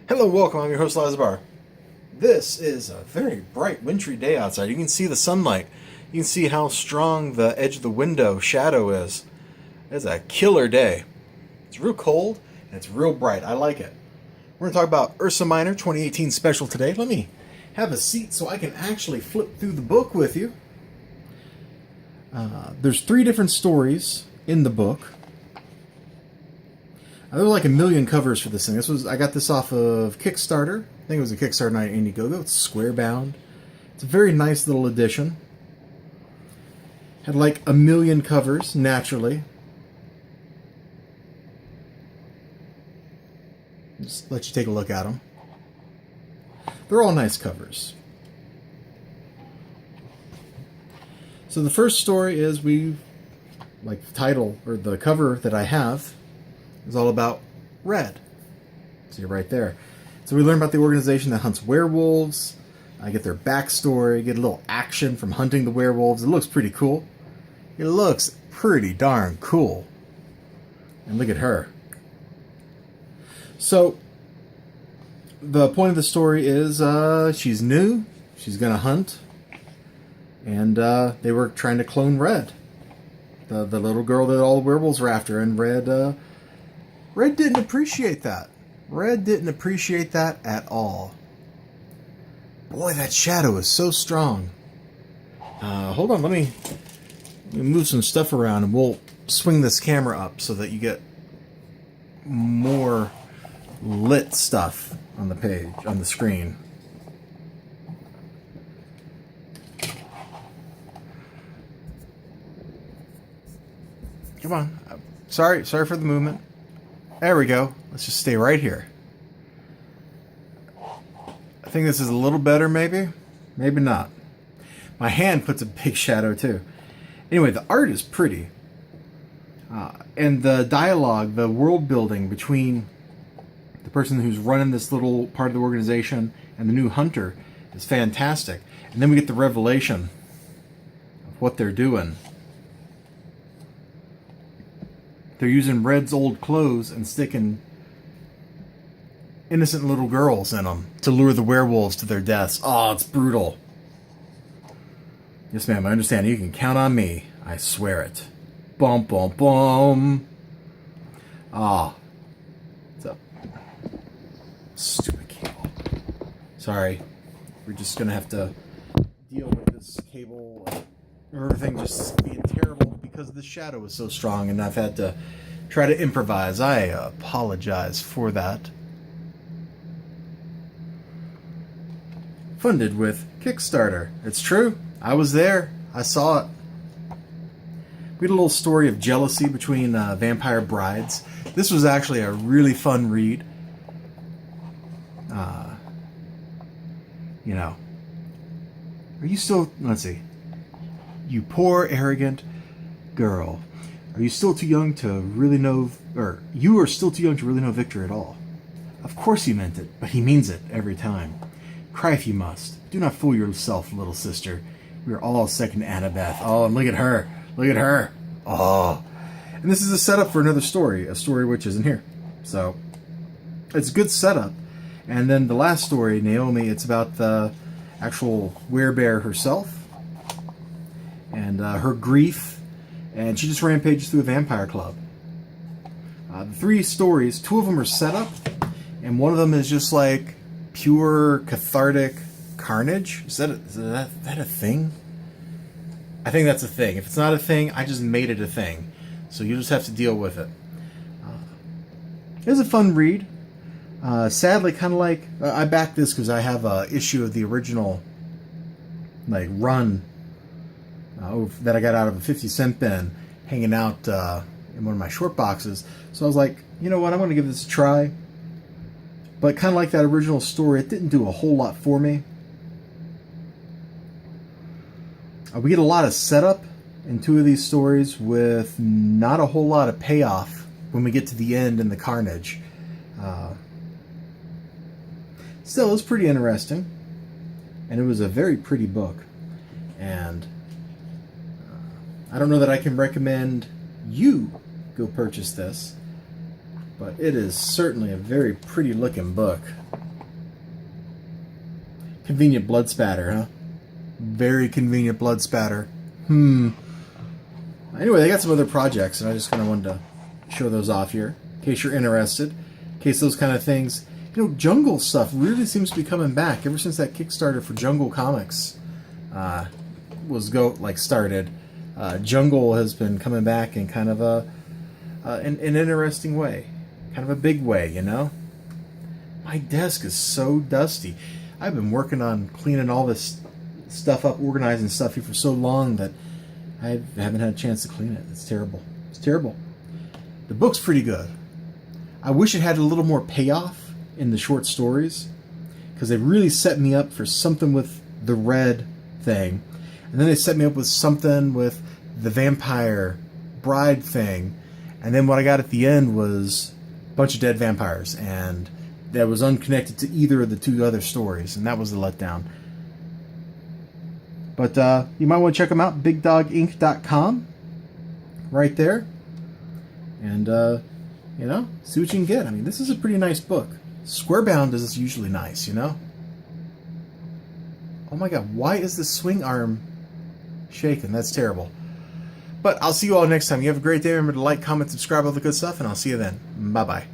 Hello, welcome. I'm your host, Elizibar. This is a very bright, wintry day outside. You can see the sunlight. You can see how strong the edge of the window shadow is. It's a killer day. It's real cold, and it's real bright. I like it. We're going to talk about Ursa Minor 2018 special today. Let me have a seat so I can actually flip through the book with you. There's 3 different stories in the book. There were like a million covers for this thing. I got this off of Kickstarter. I think it was a Kickstarter night at Indiegogo. It's square bound. It's a very nice little edition. Had like a million covers, naturally. Just let you take a look at them. They're all nice covers. So the first story is the title, or the cover that I have, is all about Red. See right there. So we learn about the organization that hunts werewolves. I get their backstory, get a little action from hunting the werewolves. It looks pretty cool. It looks pretty darn cool. And look at her. So the point of the story is she's new. She's going to hunt. And they were trying to clone Red. The little girl that all the werewolves were after. And Red didn't appreciate that. Red didn't appreciate that at all. Boy, that shadow is so strong. Hold on, let me move some stuff around and we'll swing this camera up so that you get more lit stuff on the page, on the screen. Come on. Sorry for the movement. There we go. Let's just stay right here. I think this is a little better, maybe. Maybe not. My hand puts a big shadow, too. Anyway, the art is pretty. And the dialogue, the world building between the person who's running this little part of the organization and the new hunter is fantastic. And then we get the revelation of what they're doing. They're using Red's old clothes and sticking innocent little girls in them to lure the werewolves to their deaths. Oh, it's brutal. Yes, ma'am, I understand. You can count on me. I swear it. Bum, bum, bum. Ah. What's up? Stupid cable. Sorry. We're just going to have to deal with this cable. Everything just being terrible because the shadow is so strong and I've had to try to improvise. I apologize for that. Funded with Kickstarter. It's true. I was there. I saw it. We had a little story of jealousy between vampire brides. This was actually a really fun read. Are you still... Let's see. You poor, arrogant girl. Are you still too young to really know... Or, you are still too young to really know Victor at all. Of course he meant it, but he means it every time. Cry if you must. Do not fool yourself, little sister. We are all second to Annabeth. Oh, and look at her. Look at her. Oh. And this is a setup for another story. A story which isn't here. So, it's a good setup. And then the last story, Naomi, it's about the actual werebear herself. And her grief, and she just rampages through a vampire club. The 3 stories, 2 of them are set up, and one of them is just like pure cathartic carnage. Is that a thing? I think that's a thing. If it's not a thing, I just made it a thing. So you just have to deal with it. It was a fun read. Sadly, kind of like... I backed this because I have an issue of the original run that I got out of a 50-cent bin hanging out in one of my short boxes. So I was like, you know what, I'm going to give this a try. But kind of like that original story, it didn't do a whole lot for me. We get a lot of setup in 2 of these stories with not a whole lot of payoff when we get to the end and the carnage. Still, it was pretty interesting. And it was a very pretty book. And I don't know that I can recommend you go purchase this, but it is certainly a very pretty looking book. Convenient blood spatter, huh? Very convenient blood spatter. Anyway, they got some other projects, and I just kind of wanted to show those off here, in case you're interested, in case those kind of things. You know, Jungle stuff really seems to be coming back ever since that Kickstarter for Jungle Comics started. Jungle has been coming back in kind of an interesting way, kind of a big way, you know. My desk is so dusty. I've been working on cleaning all this stuff up, organizing stuff here for so long that I haven't had a chance to clean it. It's terrible. It's terrible. The book's pretty good. I wish it had a little more payoff in the short stories, because they really set me up for something with the red thing, and then they set me up with something with the vampire bride thing, and then what I got at the end was a bunch of dead vampires, and that was unconnected to either of the two other stories, and that was the letdown. But you might want to check them out, BigDogInc.com, right there, and you know, see what you can get. I mean, this is a pretty nice book. Squarebound is usually nice, you know. Oh my god, why is the swing arm shaking? That's terrible. But I'll see you all next time. You have a great day. Remember to like, comment, subscribe, all the good stuff, and I'll see you then. Bye-bye.